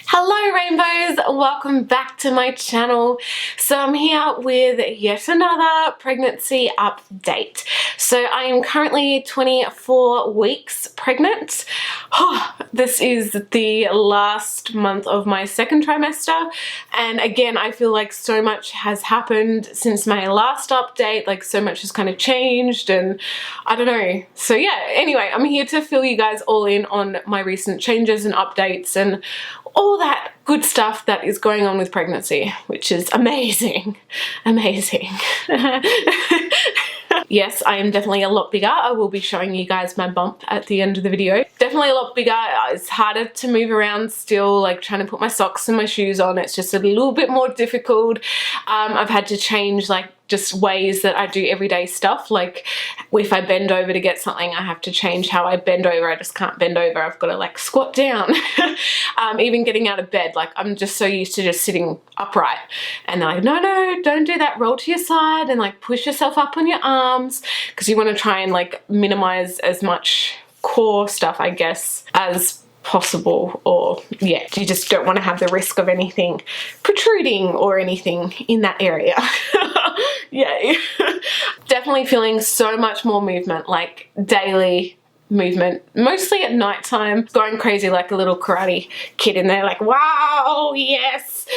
Hello rainbows, welcome back to my channel. So I'm here with yet another pregnancy update. So I am currently 24 weeks pregnant. This is the last month of my second trimester, and again I feel like so much has happened since my last update, like so much has kind of changed and I don't know. So yeah, anyway, I'm here to fill you guys all in on my recent changes and updates and all that good stuff that is going on with pregnancy, which is amazing. Amazing. Yes, I am definitely a lot bigger. I will be showing you guys my bump at the end of the video. Definitely a lot bigger. It's harder to move around still, like trying to put my socks and my shoes on. It's just a little bit more difficult. I've had to change like just ways that I do everyday stuff. Like if I bend over to get something, I have to change how I bend over. I just can't bend over. I've got to like squat down. Even getting out of bed, like I'm just so used to just sitting upright, and they're like, no, don't do that. Roll to your side and like push yourself up on your arms, because you want to try and like minimize as much core stuff, I guess, as possible. Or yeah, you just don't want to have the risk of anything protruding or anything in that area. Yay. Definitely feeling so much more movement, like daily movement, mostly at night time, going crazy like a little karate kid in there, like wow, yes.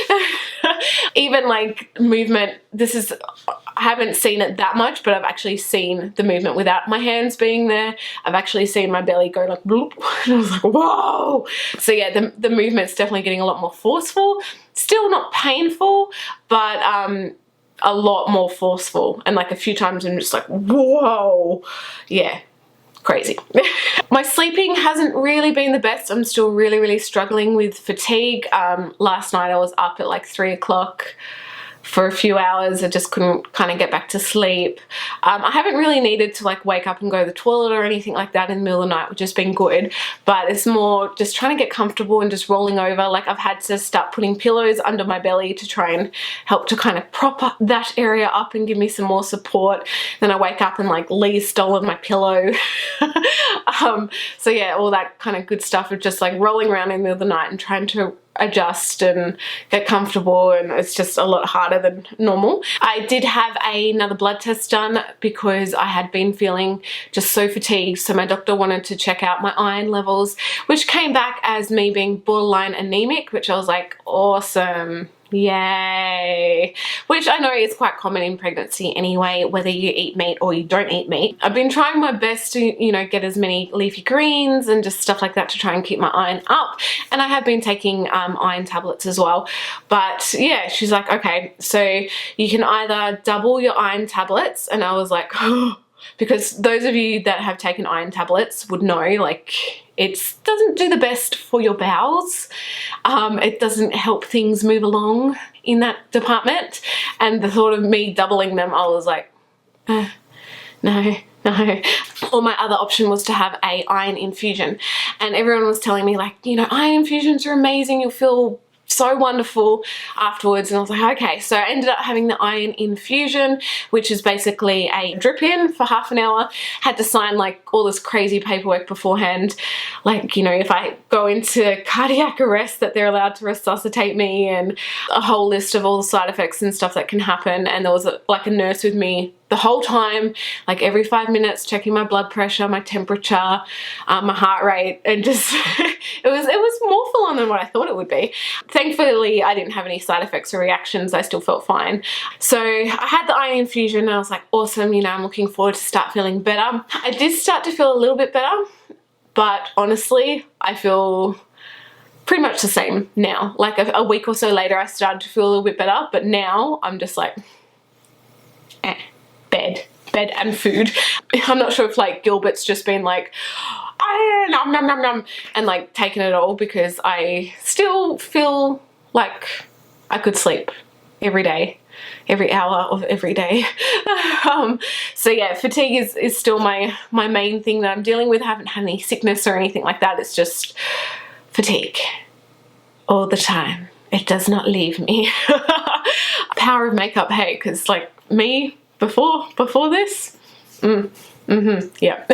Even like movement, I haven't seen it that much, but I've actually seen the movement without my hands being there. I've actually seen my belly go like bloop, and I was like whoa. So yeah, the movement's definitely getting a lot more forceful, still not painful, but a lot more forceful, and like a few times I'm just like whoa, yeah, crazy. My sleeping hasn't really been the best. I'm still really struggling with fatigue. Last night I was up at like 3 o'clock for a few hours. I just couldn't kind of get back to sleep. I haven't really needed to like wake up and go to the toilet or anything like that in the middle of the night, which has been good, but it's more just trying to get comfortable and just rolling over. Like I've had to start putting pillows under my belly to try and help to kind of prop up that area up and give me some more support. Then I wake up and like Lee's stolen my pillow. So yeah, all that kind of good stuff of just like rolling around in the middle of the night and trying to adjust and get comfortable, and it's just a lot harder than normal. I did have another blood test done because I had been feeling just so fatigued, so my doctor wanted to check out my iron levels, which came back as me being borderline anemic, which I was like awesome, yay, which I know is quite common in pregnancy anyway, whether you eat meat or you don't eat meat. I've been trying my best to, you know, get as many leafy greens and just stuff like that to try and keep my iron up, and I have been taking iron tablets as well. But yeah, she's like, okay, so you can either double your iron tablets, and I was like because those of you that have taken iron tablets would know, like, it doesn't do the best for your bowels. It doesn't help things move along in that department. And the thought of me doubling them, I was like, no. Or my other option was to have a iron infusion. And everyone was telling me like, you know, iron infusions are amazing. You'll feel so wonderful afterwards. And I was like, okay. So I ended up having the iron infusion, which is basically a drip in for half an hour. Had to sign like all this crazy paperwork beforehand, like, you know, if I go into cardiac arrest that they're allowed to resuscitate me, and a whole list of all the side effects and stuff that can happen. And there was like a nurse with me the whole time, like every 5 minutes, checking my blood pressure, my temperature, my heart rate, and just it was more full on than what I thought it would be. Thankfully, I didn't have any side effects or reactions. I still felt fine. So I had the iron infusion and I was like, awesome, you know, I'm looking forward to start feeling better. I did start to feel a little bit better, but honestly, I feel pretty much the same now. Like a week or so later, I started to feel a little bit better, but now I'm just like, bed and food. I'm not sure if like Gilbert's just been like nom nom nom nom and like taken it all, because I still feel like I could sleep every day, every hour of every day. So yeah, fatigue is still my main thing that I'm dealing with. I haven't had any sickness or anything like that. It's just fatigue all the time. It does not leave me. Power of makeup, hey, because like me before this, yeah.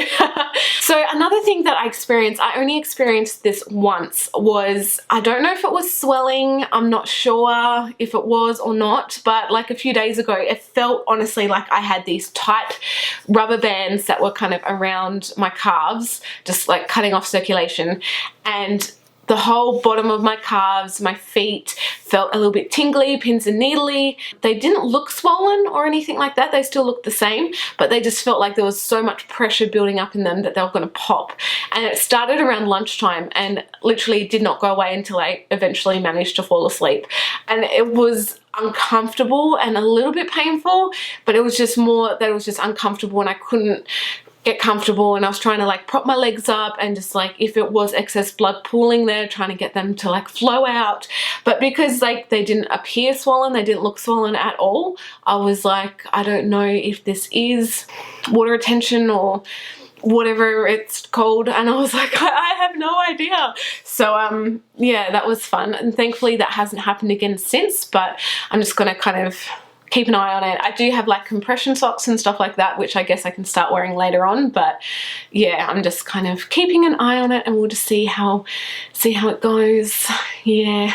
So another thing that I experienced, I only experienced this once, was, I don't know if it was swelling, I'm not sure if it was or not, but like a few days ago it felt honestly like I had these tight rubber bands that were kind of around my calves, just like cutting off circulation, and the whole bottom of my calves, my feet felt a little bit tingly, pins and needly. They didn't look swollen or anything like that. They still looked the same, but they just felt like there was so much pressure building up in them that they were going to pop. And it started around lunchtime and literally did not go away until I eventually managed to fall asleep. And it was uncomfortable and a little bit painful, but it was just more that it was just uncomfortable and I couldn't get comfortable, and I was trying to like prop my legs up and just like, if it was excess blood pooling there, trying to get them to like flow out. But because like they didn't appear swollen, they didn't look swollen at all, I was like, I don't know if this is water retention or whatever it's called, and I was like, I have no idea. So yeah, that was fun, and thankfully that hasn't happened again since, but I'm just gonna kind of keep an eye on it. I do have like compression socks and stuff like that, which I guess I can start wearing later on, but yeah, I'm just kind of keeping an eye on it, and we'll just see how it goes. Yeah.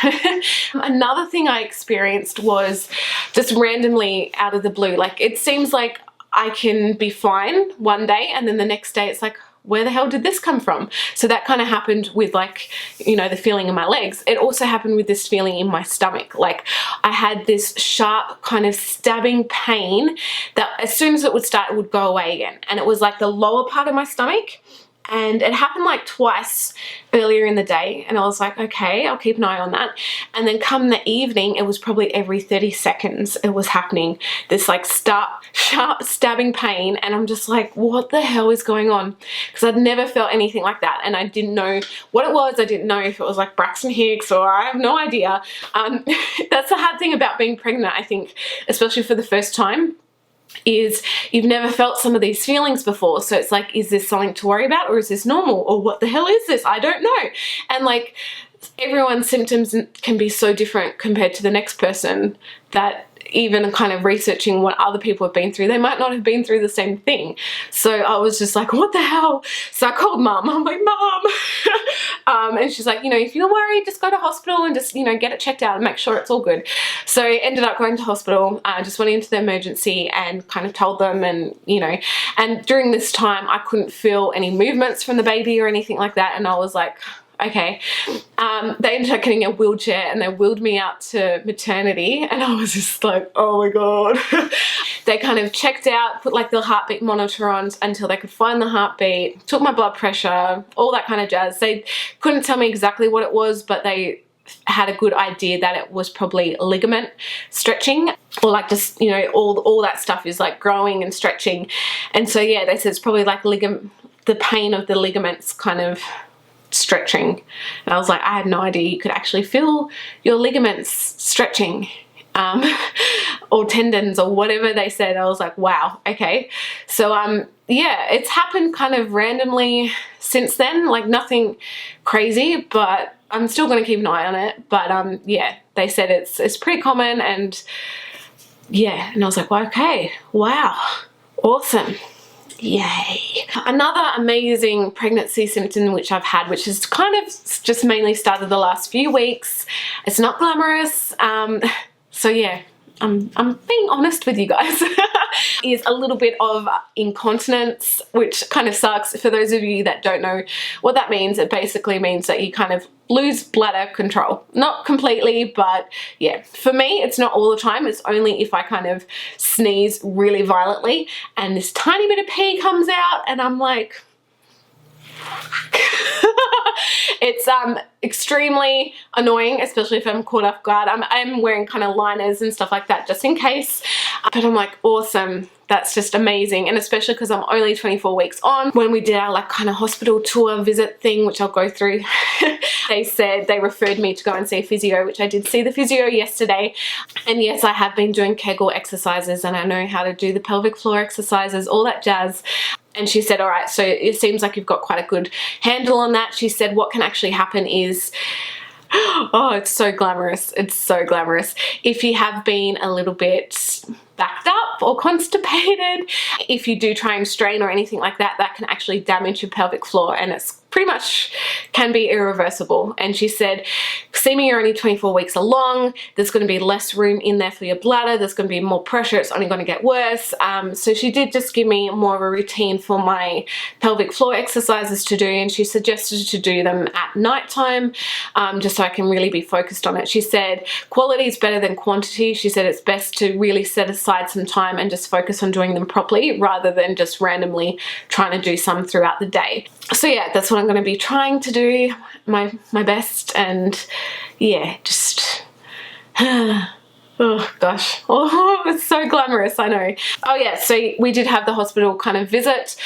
Another thing I experienced was just randomly out of the blue, like it seems like I can be fine one day and then the next day it's like, where the hell did this come from? So that kind of happened with like, you know, the feeling in my legs. It also happened with this feeling in my stomach. Like I had this sharp kind of stabbing pain that as soon as it would start, it would go away again. And it was like the lower part of my stomach. And it happened like twice earlier in the day, and I was like, okay, I'll keep an eye on that. And then come the evening, it was probably every 30 seconds it was happening, this like sharp stabbing pain, and I'm just like, what the hell is going on? Because I'd never felt anything like that, and I didn't know what it was. I didn't know if it was like Braxton Hicks, or I have no idea. That's the hard thing about being pregnant, I think, especially for the first time, is you've never felt some of these feelings before. So it's like, is this something to worry about, or is this normal, or what the hell is this? I don't know. And like everyone's symptoms can be so different compared to the next person, that even kind of researching what other people have been through, they might not have been through the same thing. So I was just like, what the hell? So I called mum. I'm like, mum. And she's like, you know, if you're worried, just go to hospital and just, you know, get it checked out and make sure it's all good. So I ended up going to hospital. I just went into the emergency and kind of told them, and, you know, and during this time I couldn't feel any movements from the baby or anything like that. And I was like, okay. They ended up getting a wheelchair and they wheeled me out to maternity, and I was just like, oh my god. They kind of checked out, put like the heartbeat monitor on until they could find the heartbeat, took my blood pressure, all that kind of jazz. They couldn't tell me exactly what it was, but they had a good idea that it was probably ligament stretching, or like just, you know, all that stuff is like growing and stretching. And so yeah, they said it's probably like the pain of the ligaments kind of stretching. And I was like, I had no idea you could actually feel your ligaments stretching, or tendons or whatever they said. I was like, wow, okay. So yeah, it's happened kind of randomly since then, like nothing crazy, but I'm still going to keep an eye on it. But yeah, they said it's pretty common, and yeah, and I was like, well, okay, wow, awesome. Yay. Another amazing pregnancy symptom which I've had, which has kind of just mainly started the last few weeks. It's not glamorous. So yeah, I'm being honest with you guys, is a little bit of incontinence, which kind of sucks. For those of you that don't know what that means, it basically means that you kind of lose bladder control. Not completely, but yeah, for me it's not all the time. It's only if I kind of sneeze really violently and this tiny bit of pee comes out and I'm like, it's extremely annoying, especially if I'm caught off guard. I'm wearing kind of liners and stuff like that just in case, but I'm like, awesome, that's just amazing. And especially because I'm only 24 weeks on. When we did our like kind of hospital tour visit thing, which I'll go through, they said they referred me to go and see a physio, which I did see the physio yesterday. And yes, I have been doing Kegel exercises and I know how to do the pelvic floor exercises, all that jazz. And she said, all right, so it seems like you've got quite a good handle on that. She said what can actually happen is, oh, it's so glamorous. It's so glamorous. If you have been a little bit backed up or constipated. If you do try and strain or anything like that, that can actually damage your pelvic floor, and it's pretty much can be irreversible. And she said, seeming you're only 24 weeks along, there's going to be less room in there for your bladder, there's going to be more pressure, it's only going to get worse. So she did just give me more of a routine for my pelvic floor exercises to do, and she suggested to do them at nighttime, just so I can really be focused on it. She said quality is better than quantity. She said it's best to really set aside some time and just focus on doing them properly rather than just randomly trying to do some throughout the day. So yeah, that's what I'm going to be trying to do my best, and yeah, just oh gosh, oh, it's so glamorous, I know. Oh yeah, so we did have the hospital kind of visit.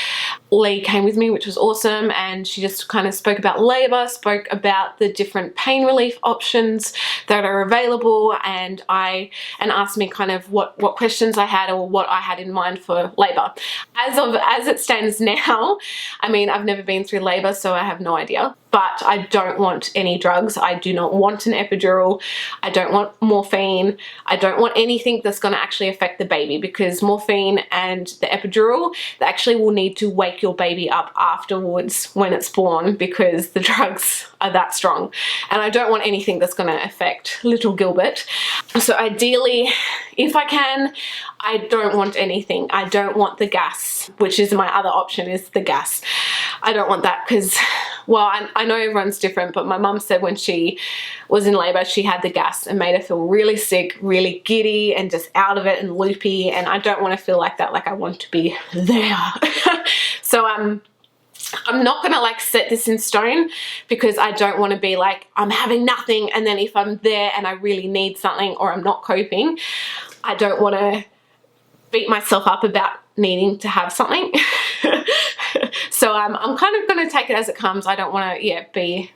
Lee came with me, which was awesome, and she just kind of spoke about labor, spoke about the different pain relief options that are available, and asked me kind of what questions I had or what I had in mind for labor. As it stands now, I mean, I've never been through labor, so I have no idea. But I don't want any drugs. I do not want an epidural. I don't want morphine. I don't want anything that's going to actually affect the baby, because morphine and the epidural, they actually will need to wake your baby up afterwards when it's born, because the drugs are that strong. And I don't want anything that's going to affect little Gilbert. So ideally, if I can, I don't want anything. I don't want the gas, which is my other option, is the gas. I don't want that because, well, I know everyone's different, but my mum said when she was in labor, she had the gas and made her feel really sick, really giddy and just out of it and loopy, and I don't want to feel like that. Like, I want to be there. So I'm not gonna like set this in stone, because I don't want to be like, I'm having nothing, and then if I'm there and I really need something or I'm not coping, I don't want to beat myself up about needing to have something. So I'm kind of going to take it as it comes. I don't want to be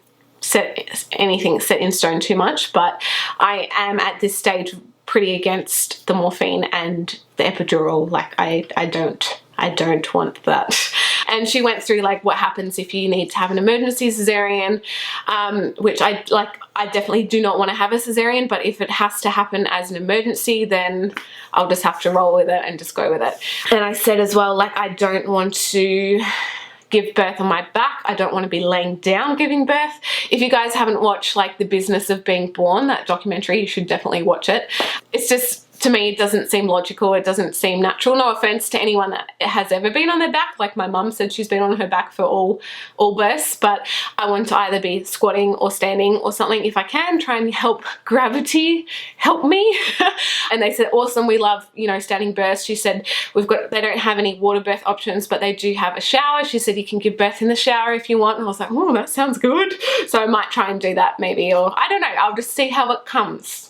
anything set in stone too much, but I am at this stage pretty against the morphine and the epidural. Like, I don't want that. And she went through like what happens if you need to have an emergency cesarean, which I definitely do not want to have a cesarean, but if it has to happen as an emergency, then I'll just have to roll with it and just go with it. And I said as well, like, I don't want to give birth on my back. I don't want to be laying down giving birth. If you guys haven't watched like The Business of Being Born, that documentary, you should definitely watch it. It's just, to me, it doesn't seem logical. It doesn't seem natural. No offense to anyone that has ever been on their back. Like, my mum said she's been on her back for all births, but I want to either be squatting or standing or something. If I can, try and help gravity help me. And they said, awesome, we love, you know, standing births. She said, they don't have any water birth options, but they do have a shower. She said you can give birth in the shower if you want. And I was like, oh, that sounds good. So I might try and do that maybe, or I don't know. I'll just see how it comes.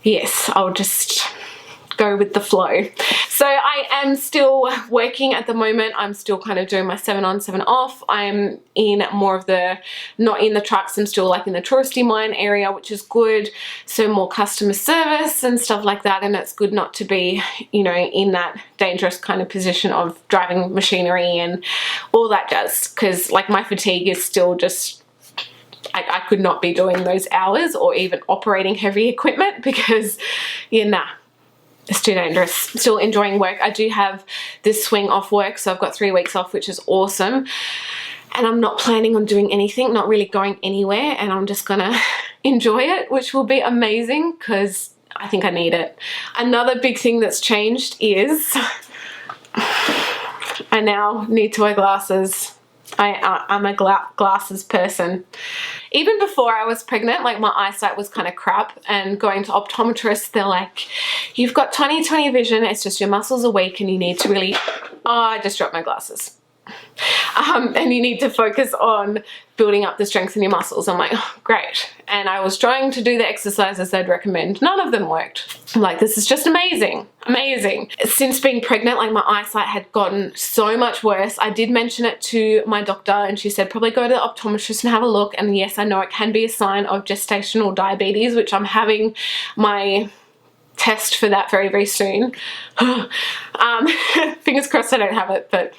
Yes, I'll just go with the flow. So I am still working at the moment. I'm still kind of doing my 7 on, 7 off. I'm in more of the, not in the trucks, I'm still like in the touristy mine area, which is good. So more customer service and stuff like that. And it's good not to be, you know, in that dangerous kind of position of driving machinery and all that jazz. Because like, my fatigue is still just, I could not be doing those hours or even operating heavy equipment, because it's too dangerous. Still enjoying work. I do have this swing off work, so I've got 3 weeks off, which is awesome. And I'm not planning on doing anything, not really going anywhere, and I'm just gonna enjoy it, which will be amazing because I think I need it. Another big thing that's changed is I now need to wear glasses. I'm a glasses person. Even before I was pregnant, like, my eyesight was kind of crap, and going to optometrists, they're like, you've got 20/20 vision, it's just your muscles are weak and you need to really, I just dropped my glasses. And you need to focus on building up the strength in your muscles. I'm like, oh, great. And I was trying to do the exercises they'd recommend. None of them worked. I'm like, this is just amazing. Amazing. Since being pregnant, like, my eyesight had gotten so much worse. I did mention it to my doctor, and she said, probably go to the optometrist and have a look. And yes, I know it can be a sign of gestational diabetes, which I'm having my test for that very, very soon. Fingers crossed I don't have it, but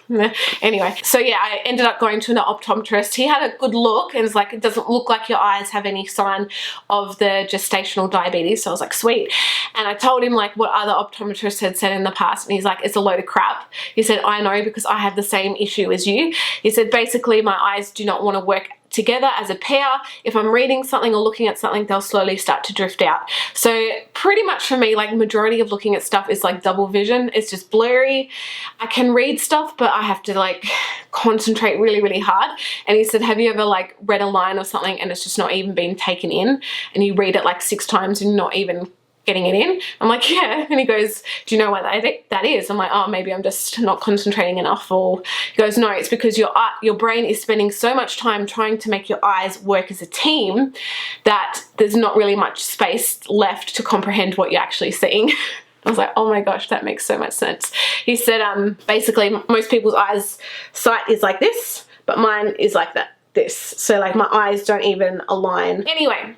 anyway. So yeah, I ended up going to an optometrist. He had a good look and was like, it doesn't look like your eyes have any sign of the gestational diabetes. So I was like, sweet. And I told him like what other optometrists had said in the past, and he's like, it's a load of crap. He said, I know, because I have the same issue as you. He said, basically my eyes do not want to work together as a pair. If I'm reading something or looking at something, they'll slowly start to drift out. So pretty much for me, like majority of looking at stuff is like double vision. It's just blurry. I can read stuff, but I have to like concentrate really, really hard. And he said, have you ever like read a line or something and it's just not even being taken in, and you read it like 6 times and not even getting it in? I'm like, yeah. And he goes, do you know what that is? I'm like, oh, maybe I'm just not concentrating enough. Or he goes, no, it's because your brain is spending so much time trying to make your eyes work as a team that there's not really much space left to comprehend what you're actually seeing. I was like, oh my gosh, that makes so much sense. He said, basically most people's eyes sight is like this, but mine is like this. So like my eyes don't even align. Anyway,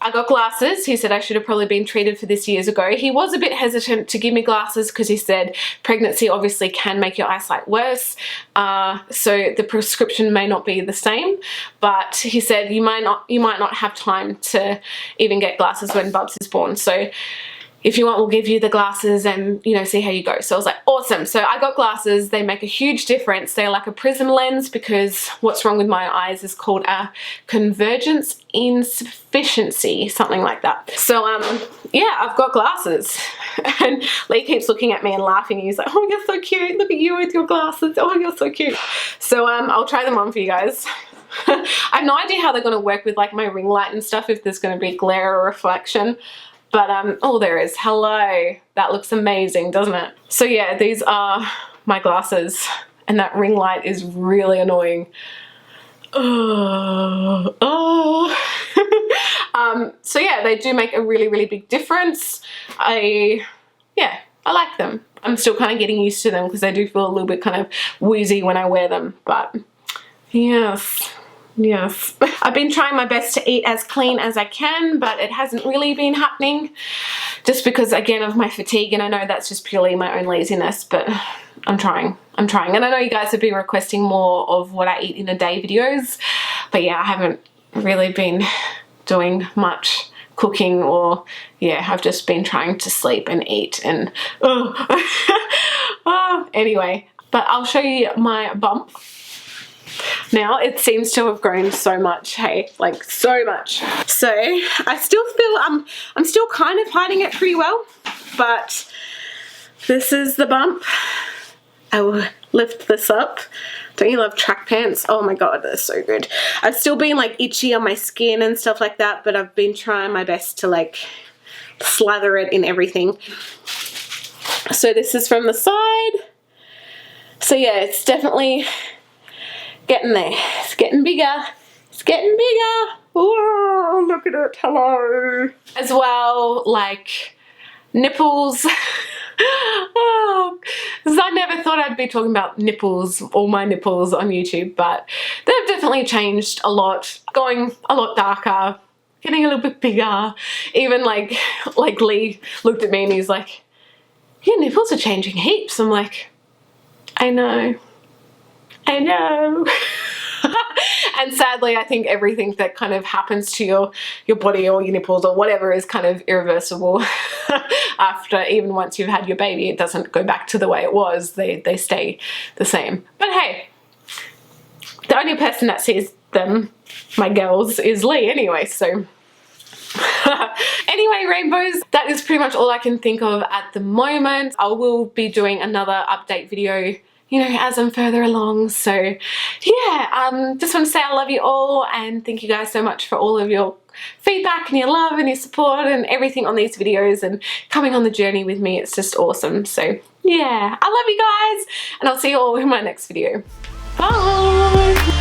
I got glasses. He said I should have probably been treated for this years ago. He was a bit hesitant to give me glasses because he said pregnancy obviously can make your eyesight worse. So the prescription may not be the same, but he said you might not have time to even get glasses when Bubs is born. So if you want, we'll give you the glasses and, you know, see how you go. So I was like, awesome. So I got glasses. They make a huge difference. They're like a prism lens, because what's wrong with my eyes is called a convergence insufficiency, something like that. So yeah, I've got glasses. And Lee keeps looking at me and laughing. He's like, oh, you're so cute. Look at you with your glasses. Oh, you're so cute. So I'll try them on for you guys. I have no idea how they're going to work with like my ring light and stuff, if there's going to be glare or reflection. But, oh, there is. Hello. That looks amazing, doesn't it? So yeah, these are my glasses, and that ring light is really annoying. Oh. So yeah, they do make a really, really big difference. I like them. I'm still kind of getting used to them because they do feel a little bit kind of woozy when I wear them, but yes. Yes. I've been trying my best to eat as clean as I can, but it hasn't really been happening just because, again, of my fatigue, and I know that's just purely my own laziness, but I'm trying. And I know you guys have been requesting more of what I eat in a day videos, but yeah, I haven't really been doing much cooking, or yeah, I've just been trying to sleep and eat and anyway, but I'll show you my bump. Now it seems to have grown so much, hey, like so much. So I still feel I'm still kind of hiding it pretty well, but this is the bump. I will lift this up. Don't you love track pants? Oh my god, they're so good. I've still been like itchy on my skin and stuff like that, but I've been trying my best to like slather it in everything. So this is from the side. So yeah, it's definitely getting there. It's getting bigger. It's getting bigger. Oh, look at it. Hello. As well, like nipples. Oh, I never thought I'd be talking about nipples, all my nipples on YouTube, but they've definitely changed a lot. Going a lot darker, getting a little bit bigger. Even like Lee looked at me and he's like, your nipples are changing heaps. I'm like, I know. And sadly, I think everything that kind of happens to your body or your nipples or whatever is kind of irreversible. After, even once you've had your baby, it doesn't go back to the way it was. They stay the same. But hey, the only person that sees them, my girls, is Lee anyway, so anyway, rainbows, that is pretty much all I can think of at the moment. I will be doing another update video, you know, as I'm further along. So yeah, just want to say I love you all and thank you guys so much for all of your feedback and your love and your support and everything on these videos and coming on the journey with me. It's just awesome. So yeah, I love you guys and I'll see you all in my next video. Bye.